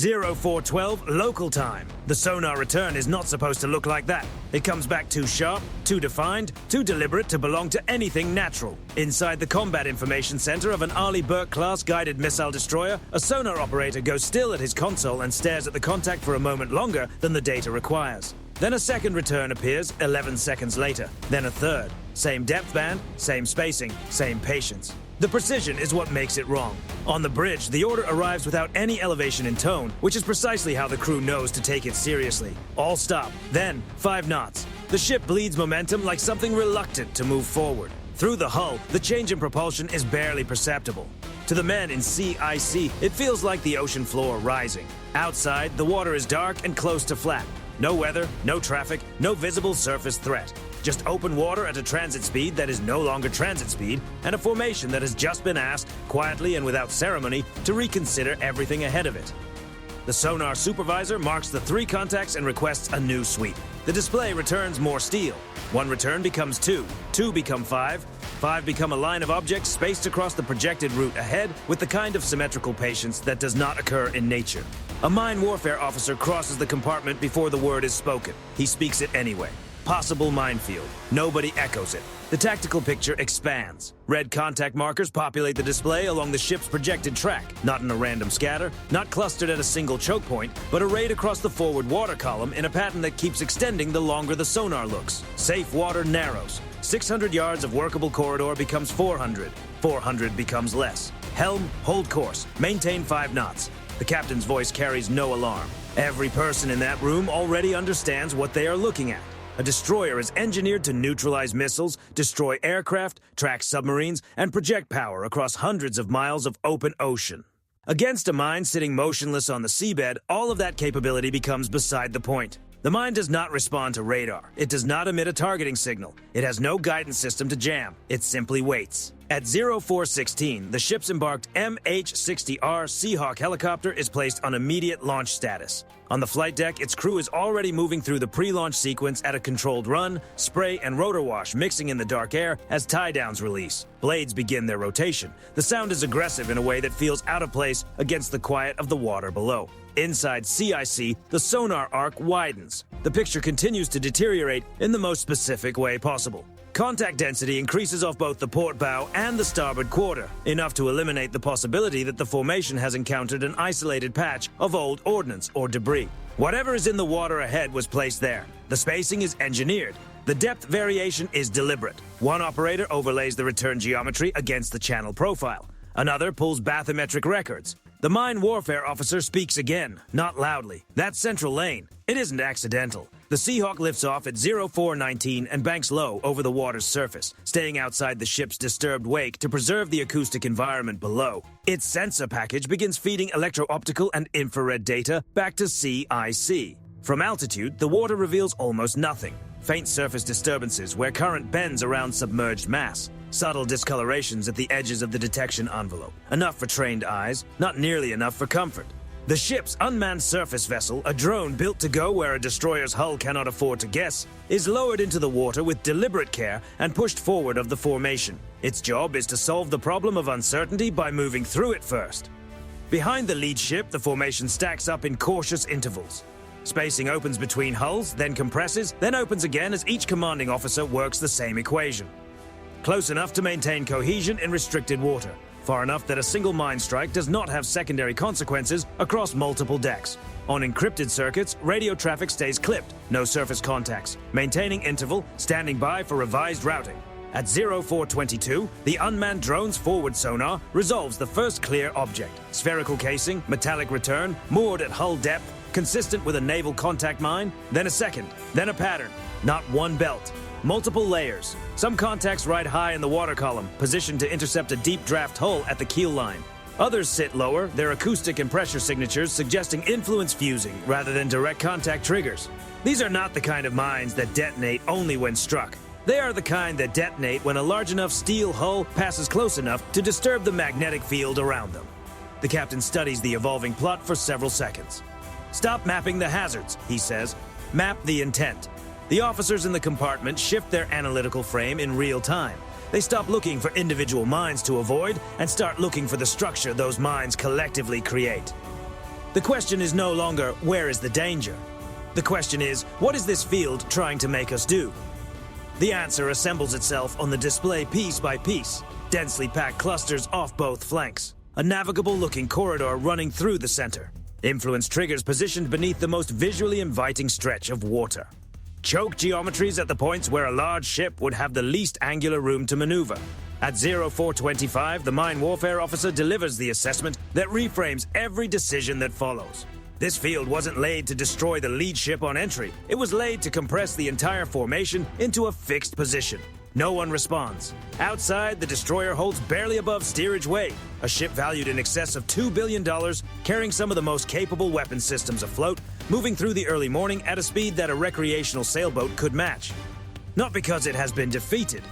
0412 local time. The sonar return is not supposed to look like that. It comes back too sharp, too defined, too deliberate to belong to anything natural. Inside the Combat Information Center of an Arleigh Burke-class guided missile destroyer, a sonar operator goes still at his console and stares at the contact for a moment longer than the data requires. Then a second return appears 11 seconds later. Then a third. Same depth band, same spacing, same patience. The precision is what makes it wrong. On the bridge, the order arrives without any elevation in tone, which is precisely how the crew knows to take it seriously. All stop. Then, 5 knots. The ship bleeds momentum like something reluctant to move forward. Through the hull, the change in propulsion is barely perceptible. To the men in CIC, it feels like the ocean floor rising. Outside, the water is dark and close to flat. No weather, no traffic, no visible surface threat. Just open water at a transit speed that is no longer transit speed, and a formation that has just been asked, quietly and without ceremony, to reconsider everything ahead of it. The sonar supervisor marks the 3 contacts and requests a new sweep. The display returns more steel. 1 return becomes 2, 2 become 5, 5 become a line of objects spaced across the projected route ahead with the kind of symmetrical patience that does not occur in nature. A mine warfare officer crosses the compartment before the word is spoken. He speaks it anyway. Possible minefield. Nobody echoes it. The tactical picture expands. Red contact markers populate the display along the ship's projected track, not in a random scatter, not clustered at a single choke point, but arrayed across the forward water column in a pattern that keeps extending the longer the sonar looks. Safe water narrows. 600 yards of workable corridor becomes 400. 400 becomes less. Helm, hold course. Maintain 5 knots. The captain's voice carries no alarm. Every person in that room already understands what they are looking at. A destroyer is engineered to neutralize missiles, destroy aircraft, track submarines, and project power across hundreds of miles of open ocean. Against a mine sitting motionless on the seabed, all of that capability becomes beside the point. The mine does not respond to radar. It does not emit a targeting signal. It has no guidance system to jam. It simply waits. At 0416, the ship's embarked MH-60R Seahawk helicopter is placed on immediate launch status. On the flight deck, its crew is already moving through the pre-launch sequence at a controlled run, spray and rotor wash mixing in the dark air as tie-downs release. Blades begin their rotation. The sound is aggressive in a way that feels out of place against the quiet of the water below. Inside CIC, the sonar arc widens. The picture continues to deteriorate in the most specific way possible. Contact density increases off both the port bow and the starboard quarter, enough to eliminate the possibility that the formation has encountered an isolated patch of old ordnance or debris. Whatever is in the water ahead was placed there. The spacing is engineered. The depth variation is deliberate. One operator overlays the return geometry against the channel profile. Another pulls bathymetric records. The mine warfare officer speaks again, not loudly. That's central lane. It isn't accidental. The Seahawk lifts off at 0419 and banks low over the water's surface, staying outside the ship's disturbed wake to preserve the acoustic environment below. Its sensor package begins feeding electro-optical and infrared data back to CIC. From altitude, the water reveals almost nothing. Faint surface disturbances where current bends around submerged mass. Subtle discolorations at the edges of the detection envelope. Enough for trained eyes, not nearly enough for comfort. The ship's unmanned surface vessel, a drone built to go where a destroyer's hull cannot afford to guess, is lowered into the water with deliberate care and pushed forward of the formation. Its job is to solve the problem of uncertainty by moving through it first. Behind the lead ship, the formation stacks up in cautious intervals. Spacing opens between hulls, then compresses, then opens again as each commanding officer works the same equation. Close enough to maintain cohesion in restricted water. Far enough that a single mine strike does not have secondary consequences across multiple decks. On encrypted circuits, radio traffic stays clipped, no surface contacts. Maintaining interval, standing by for revised routing. At 0422, the unmanned drone's forward sonar resolves the first clear object. Spherical casing, metallic return, moored at hull depth, consistent with a naval contact mine, then a second, then a pattern. Not one belt. Multiple layers. Some contacts ride high in the water column, positioned to intercept a deep draft hull at the keel line. Others sit lower, their acoustic and pressure signatures suggesting influence fusing rather than direct contact triggers. These are not the kind of mines that detonate only when struck. They are the kind that detonate when a large enough steel hull passes close enough to disturb the magnetic field around them. The captain studies the evolving plot for several seconds. "Stop mapping the hazards," he says. "Map the intent." The officers in the compartment shift their analytical frame in real time. They stop looking for individual mines to avoid and start looking for the structure those mines collectively create. The question is no longer, where is the danger? The question is, what is this field trying to make us do? The answer assembles itself on the display piece by piece, densely packed clusters off both flanks, a navigable-looking corridor running through the center, influence triggers positioned beneath the most visually inviting stretch of water, choke geometries at the points where a large ship would have the least angular room to maneuver. At 0425, the mine warfare officer delivers the assessment that reframes every decision that follows. This field wasn't laid to destroy the lead ship on entry. It was laid to compress the entire formation into a fixed position. No one responds. Outside, the destroyer holds barely above steerage weight, a ship valued in excess of $2 billion, carrying some of the most capable weapon systems afloat, moving through the early morning at a speed that a recreational sailboat could match. Not because it has been defeated,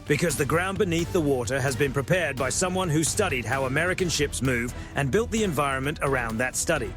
because the ground beneath the water has been prepared by someone who studied how American ships move and built the environment around that study.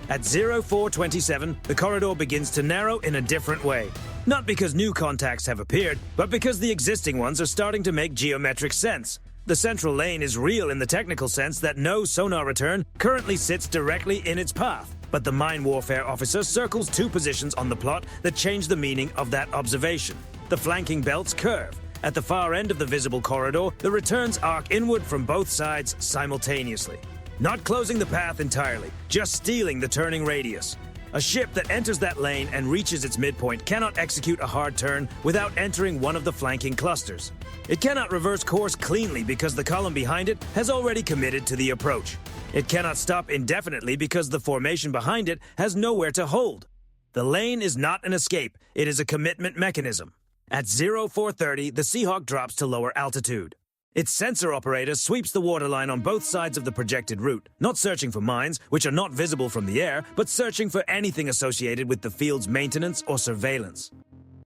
At 0427, the corridor begins to narrow in a different way. Not because new contacts have appeared, but because the existing ones are starting to make geometric sense. The central lane is real in the technical sense that no sonar return currently sits directly in its path. But the mine warfare officer circles two positions on the plot that change the meaning of that observation. The flanking belts curve. At the far end of the visible corridor, the returns arc inward from both sides simultaneously. Not closing the path entirely, just stealing the turning radius. A ship that enters that lane and reaches its midpoint cannot execute a hard turn without entering one of the flanking clusters. It cannot reverse course cleanly because the column behind it has already committed to the approach. It cannot stop indefinitely because the formation behind it has nowhere to hold. The lane is not an escape, it is a commitment mechanism. At 0430, the Seahawk drops to lower altitude. Its sensor operator sweeps the waterline on both sides of the projected route, not searching for mines, which are not visible from the air, but searching for anything associated with the field's maintenance or surveillance.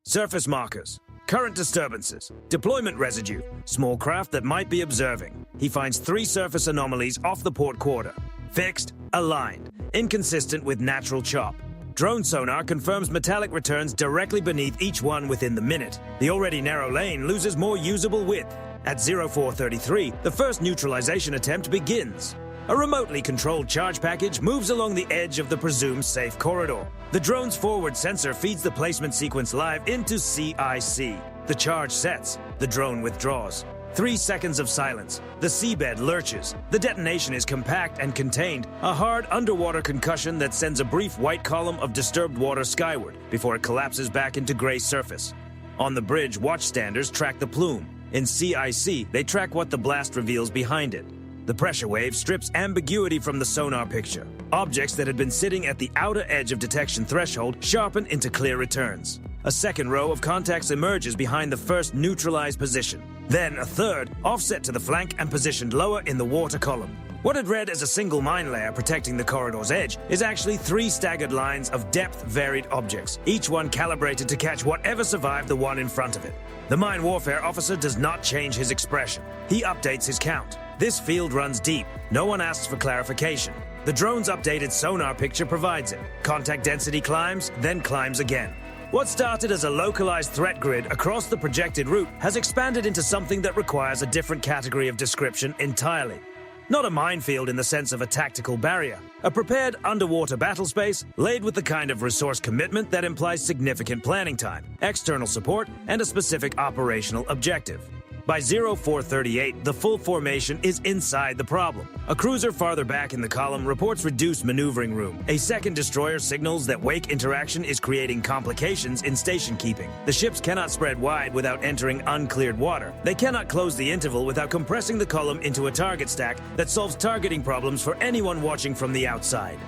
Surface markers, current disturbances, deployment residue, small craft that might be observing. He finds 3 surface anomalies off the port quarter. Fixed, aligned, inconsistent with natural chop. Drone sonar confirms metallic returns directly beneath each one within the minute. The already narrow lane loses more usable width. At 0433, the first neutralization attempt begins. A remotely controlled charge package moves along the edge of the presumed safe corridor. The drone's forward sensor feeds the placement sequence live into CIC. The charge sets. The drone withdraws. 3 seconds of silence. The seabed lurches. The detonation is compact and contained, a hard underwater concussion that sends a brief white column of disturbed water skyward before it collapses back into gray surface. On the bridge, watchstanders track the plume. In CIC, they track what the blast reveals behind it. The pressure wave strips ambiguity from the sonar picture. Objects that had been sitting at the outer edge of detection threshold sharpen into clear returns. A second row of contacts emerges behind the first neutralized position. Then a third, offset to the flank and positioned lower in the water column. What had read as a single mine layer protecting the corridor's edge is actually 3 staggered lines of depth-varied objects, each one calibrated to catch whatever survived the one in front of it. The mine warfare officer does not change his expression. He updates his count. This field runs deep. No one asks for clarification. The drone's updated sonar picture provides it. Contact density climbs, then climbs again. What started as a localized threat grid across the projected route has expanded into something that requires a different category of description entirely. Not a minefield in the sense of a tactical barrier. A prepared underwater battle space laid with the kind of resource commitment that implies significant planning time, external support, and a specific operational objective. By 0438, the full formation is inside the problem. A cruiser farther back in the column reports reduced maneuvering room. A second destroyer signals that wake interaction is creating complications in station keeping. The ships cannot spread wide without entering uncleared water. They cannot close the interval without compressing the column into a target stack that solves targeting problems for anyone watching from the outside.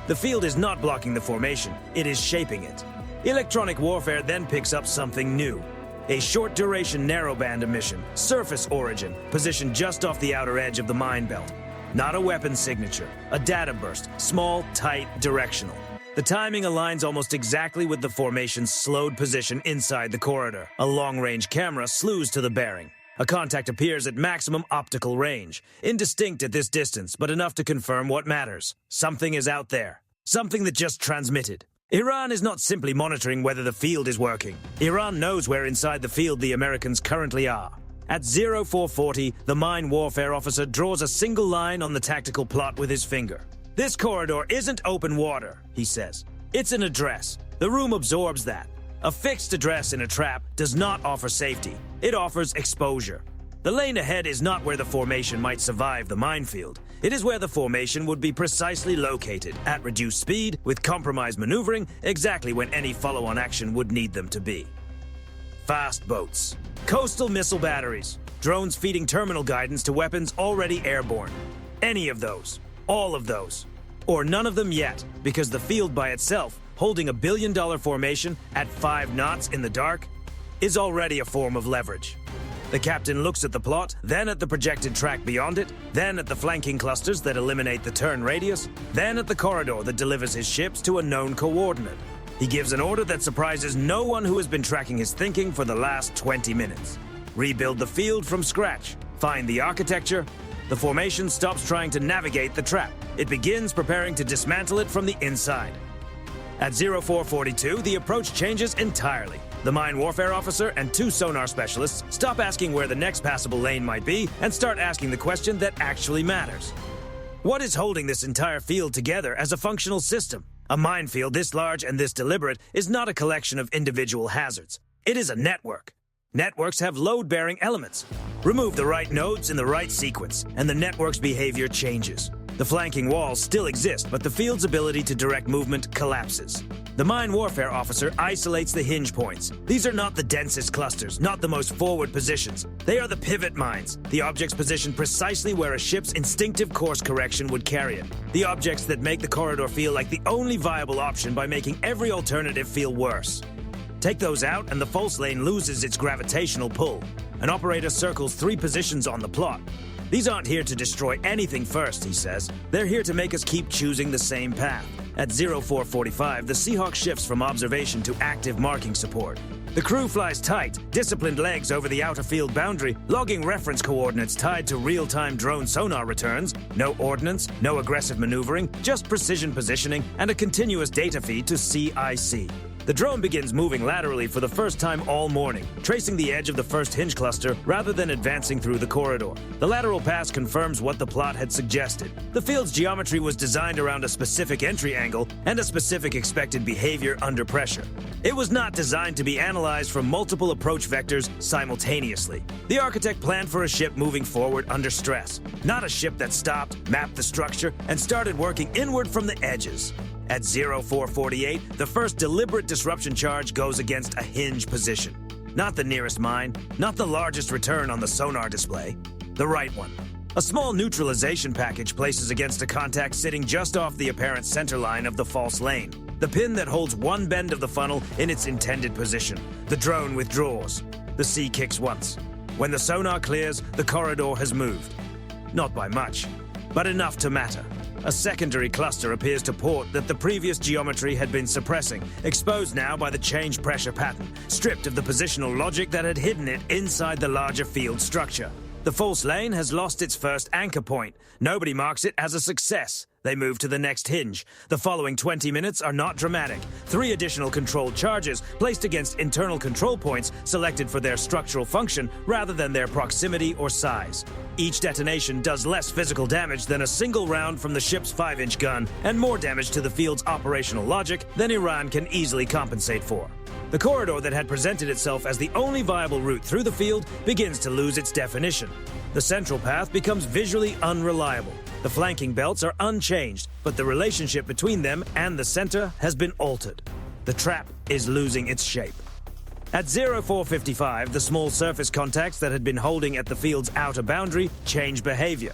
The field is not blocking the formation, it is shaping it. Electronic warfare then picks up something new. A short-duration narrowband emission, surface origin, positioned just off the outer edge of the mine belt. Not a weapon signature, a data burst, small, tight, directional. The timing aligns almost exactly with the formation's slowed position inside the corridor. A long-range camera slews to the bearing. A contact appears at maximum optical range, indistinct at this distance, but enough to confirm what matters. Something is out there. Something that just transmitted. Iran is not simply monitoring whether the field is working. Iran knows where inside the field the Americans currently are. At 0440, the mine warfare officer draws a single line on the tactical plot with his finger. This corridor isn't open water, he says. It's an address. The room absorbs that. A fixed address in a trap does not offer safety. It offers exposure. The lane ahead is not where the formation might survive the minefield. It is where the formation would be precisely located, at reduced speed, with compromised maneuvering, exactly when any follow-on action would need them to be. Fast boats. Coastal missile batteries. Drones feeding terminal guidance to weapons already airborne. Any of those. All of those. Or none of them yet, because the field by itself, holding a billion-dollar formation at 5 knots in the dark, is already a form of leverage. The captain looks at the plot, then at the projected track beyond it, then at the flanking clusters that eliminate the turn radius, then at the corridor that delivers his ships to a known coordinate. He gives an order that surprises no one who has been tracking his thinking for the last 20 minutes. Rebuild the field from scratch. Find the architecture. The formation stops trying to navigate the trap. It begins preparing to dismantle it from the inside. At 0442, the approach changes entirely. The mine warfare officer and 2 sonar specialists stop asking where the next passable lane might be and start asking the question that actually matters. What is holding this entire field together as a functional system? A minefield this large and this deliberate is not a collection of individual hazards. It is a network. Networks have load-bearing elements. Remove the right nodes in the right sequence, and the network's behavior changes. The flanking walls still exist, but the field's ability to direct movement collapses. The mine warfare officer isolates the hinge points. These are not the densest clusters, not the most forward positions. They are the pivot mines, the objects positioned precisely where a ship's instinctive course correction would carry it. The objects that make the corridor feel like the only viable option by making every alternative feel worse. Take those out and the false lane loses its gravitational pull. An operator circles 3 positions on the plot. These aren't here to destroy anything first, he says. They're here to make us keep choosing the same path. At 0445, the Seahawk shifts from observation to active marking support. The crew flies tight, disciplined legs over the outer field boundary, logging reference coordinates tied to real-time drone sonar returns. No ordnance, no aggressive maneuvering, just precision positioning and a continuous data feed to CIC. The drone begins moving laterally for the first time all morning, tracing the edge of the first hinge cluster rather than advancing through the corridor. The lateral pass confirms what the plot had suggested. The field's geometry was designed around a specific entry angle and a specific expected behavior under pressure. It was not designed to be analyzed from multiple approach vectors simultaneously. The architect planned for a ship moving forward under stress, not a ship that stopped, mapped the structure, and started working inward from the edges. At 0448, the first deliberate disruption charge goes against a hinge position. Not the nearest mine, not the largest return on the sonar display, the right one. A small neutralization package places against a contact sitting just off the apparent center line of the false lane, the pin that holds one bend of the funnel in its intended position. The drone withdraws. The sea kicks once. When the sonar clears, the corridor has moved. Not by much, but enough to matter. A secondary cluster appears to port that the previous geometry had been suppressing, exposed now by the changed pressure pattern, stripped of the positional logic that had hidden it inside the larger field structure. The false lane has lost its first anchor point. Nobody marks it as a success. They move to the next hinge. The following 20 minutes are not dramatic. 3 additional controlled charges placed against internal control points selected for their structural function rather than their proximity or size. Each detonation does less physical damage than a single round from the ship's 5-inch gun and more damage to the field's operational logic than Iran can easily compensate for. The corridor that had presented itself as the only viable route through the field begins to lose its definition. The central path becomes visually unreliable. The flanking belts are unchanged, but the relationship between them and the center has been altered. The trap is losing its shape. At 0455, the small surface contacts that had been holding at the field's outer boundary change behavior.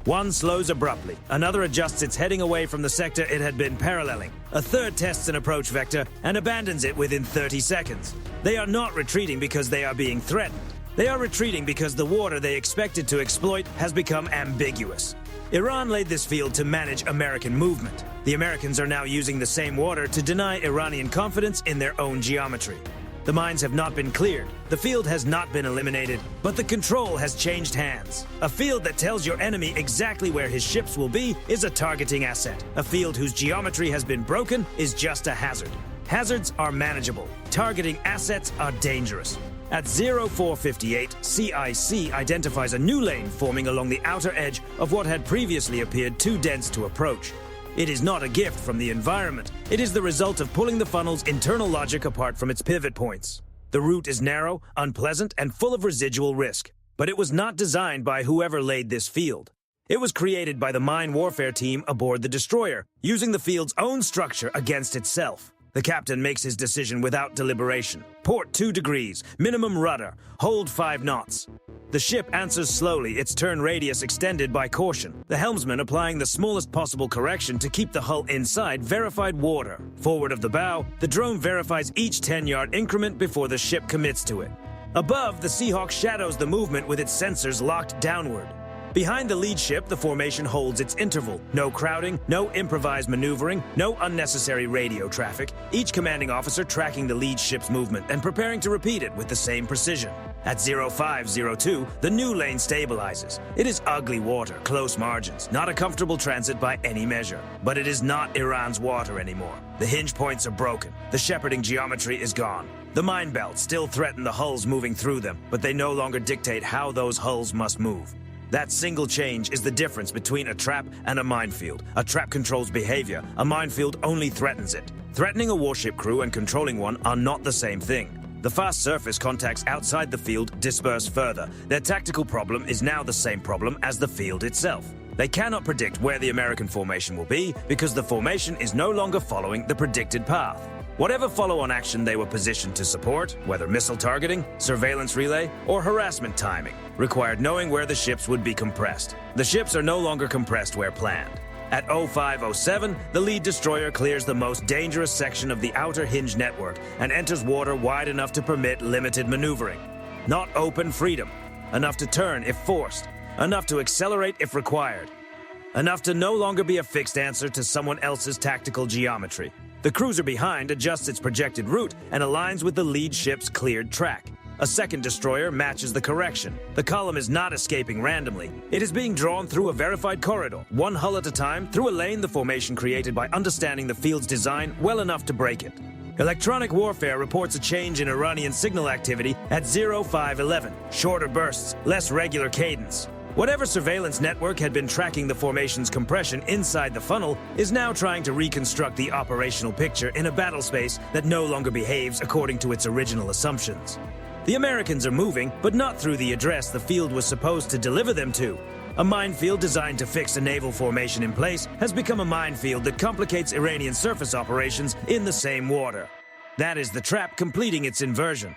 One slows abruptly, another adjusts its heading away from the sector it had been paralleling. A third tests an approach vector and abandons it within 30 seconds. They are not retreating because they are being threatened. They are retreating because the water they expected to exploit has become ambiguous. Iran laid this field to manage American movement. The Americans are now using the same water to deny Iranian confidence in their own geometry. The mines have not been cleared, the field has not been eliminated, but the control has changed hands. A field that tells your enemy exactly where his ships will be is a targeting asset. A field whose geometry has been broken is just a hazard. Hazards are manageable. Targeting assets are dangerous. At 0458, CIC identifies a new lane forming along the outer edge of what had previously appeared too dense to approach. It is not a gift from the environment. It is the result of pulling the funnel's internal logic apart from its pivot points. The route is narrow, unpleasant, and full of residual risk. But it was not designed by whoever laid this field. It was created by the mine warfare team aboard the destroyer, using the field's own structure against itself. The captain makes his decision without deliberation. Port 2 degrees, minimum rudder, hold 5 knots. The ship answers slowly, its turn radius extended by caution. The helmsman applying the smallest possible correction to keep the hull inside verified water. Forward of the bow, the drone verifies each 10-yard increment before the ship commits to it. Above, the Seahawk shadows the movement with its sensors locked downward. Behind the lead ship, the formation holds its interval. No crowding, no improvised maneuvering, no unnecessary radio traffic. Each commanding officer tracking the lead ship's movement and preparing to repeat it with the same precision. At 0502, the new lane stabilizes. It is ugly water, close margins, not a comfortable transit by any measure. But it is not Iran's water anymore. The hinge points are broken. The shepherding geometry is gone. The mine belts still threaten the hulls moving through them, but they no longer dictate how those hulls must move. That single change is the difference between a trap and a minefield. A trap controls behavior, a minefield only threatens it. Threatening a warship crew and controlling one are not the same thing. The fast surface contacts outside the field disperse further. Their tactical problem is now the same problem as the field itself. They cannot predict where the American formation will be because the formation is no longer following the predicted path. Whatever follow-on action they were positioned to support, whether missile targeting, surveillance relay, or harassment timing, required knowing where the ships would be compressed. The ships are no longer compressed where planned. At 0507, the lead destroyer clears the most dangerous section of the outer hinge network and enters water wide enough to permit limited maneuvering. Not open freedom. Enough to turn if forced. Enough to accelerate if required. Enough to no longer be a fixed answer to someone else's tactical geometry. The cruiser behind adjusts its projected route and aligns with the lead ship's cleared track. A second destroyer matches the correction. The column is not escaping randomly. It is being drawn through a verified corridor, one hull at a time, through a lane the formation created by understanding the field's design well enough to break it. Electronic warfare reports a change in Iranian signal activity at 0511. Shorter bursts, less regular cadence. Whatever surveillance network had been tracking the formation's compression inside the funnel is now trying to reconstruct the operational picture in a battle space that no longer behaves according to its original assumptions. The Americans are moving, but not through the address the field was supposed to deliver them to. A minefield designed to fix a naval formation in place has become a minefield that complicates Iranian surface operations in the same water. That is the trap completing its inversion.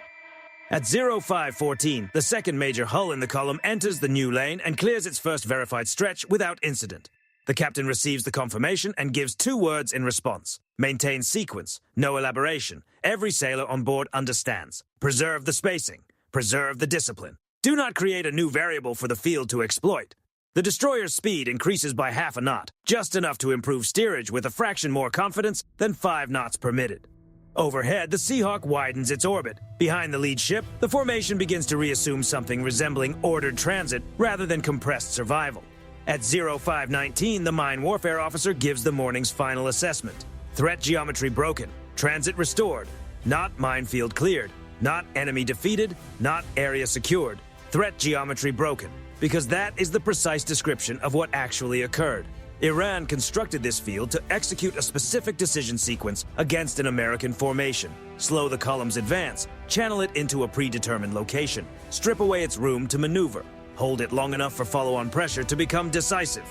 At 0514, the second major hull in the column enters the new lane and clears its first verified stretch without incident. The captain receives the confirmation and gives 2 words in response. Maintain sequence, no elaboration. Every sailor on board understands. Preserve the spacing. Preserve the discipline. Do not create a new variable for the field to exploit. The destroyer's speed increases by half a knot, just enough to improve steerage with a fraction more confidence than 5 knots permitted. Overhead, the Seahawk widens its orbit. Behind the lead ship, the formation begins to reassume something resembling ordered transit rather than compressed survival. At 0519, the mine warfare officer gives the morning's final assessment. Threat geometry broken. Transit restored. Not minefield cleared. Not enemy defeated. Not area secured. Threat geometry broken. Because that is the precise description of what actually occurred. Iran constructed this field to execute a specific decision sequence against an American formation. Slow the column's advance, channel it into a predetermined location, strip away its room to maneuver, hold it long enough for follow-on pressure to become decisive.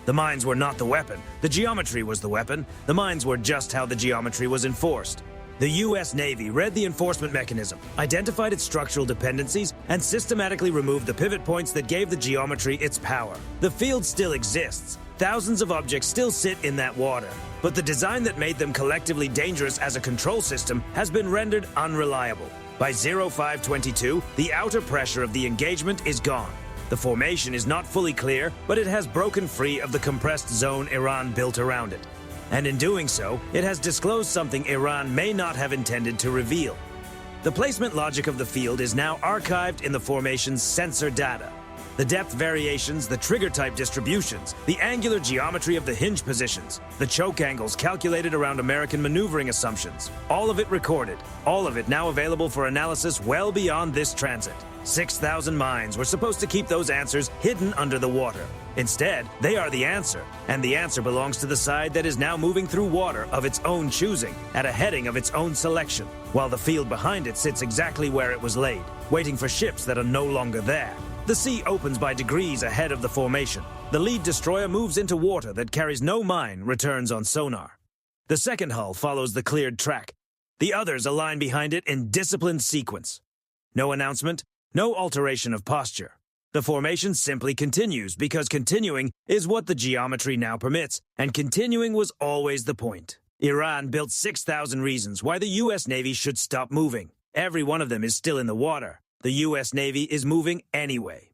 The mines were not the weapon, the geometry was the weapon, the mines were just how the geometry was enforced. The U.S. Navy read the enforcement mechanism, identified its structural dependencies, and systematically removed the pivot points that gave the geometry its power. The field still exists. Thousands of objects still sit in that water, but the design that made them collectively dangerous as a control system has been rendered unreliable. By 0522, the outer pressure of the engagement is gone. The formation is not fully clear, but it has broken free of the compressed zone Iran built around it. And in doing so, it has disclosed something Iran may not have intended to reveal. The placement logic of the field is now archived in the formation's sensor data. The depth variations, the trigger type distributions, the angular geometry of the hinge positions, the choke angles calculated around American maneuvering assumptions. All of it recorded, all of it now available for analysis well beyond this transit. 6,000 minds were supposed to keep those answers hidden under the water. Instead, they are the answer, and the answer belongs to the side that is now moving through water of its own choosing, at a heading of its own selection, while the field behind it sits exactly where it was laid, waiting for ships that are no longer there. The sea opens by degrees ahead of the formation. The lead destroyer moves into water that carries no mine, returns on sonar. The second hull follows the cleared track. The others align behind it in disciplined sequence. No announcement, no alteration of posture. The formation simply continues because continuing is what the geometry now permits, and continuing was always the point. Iran built 6,000 reasons why the U.S. Navy should stop moving. Every one of them is still in the water. The U.S. Navy is moving anyway.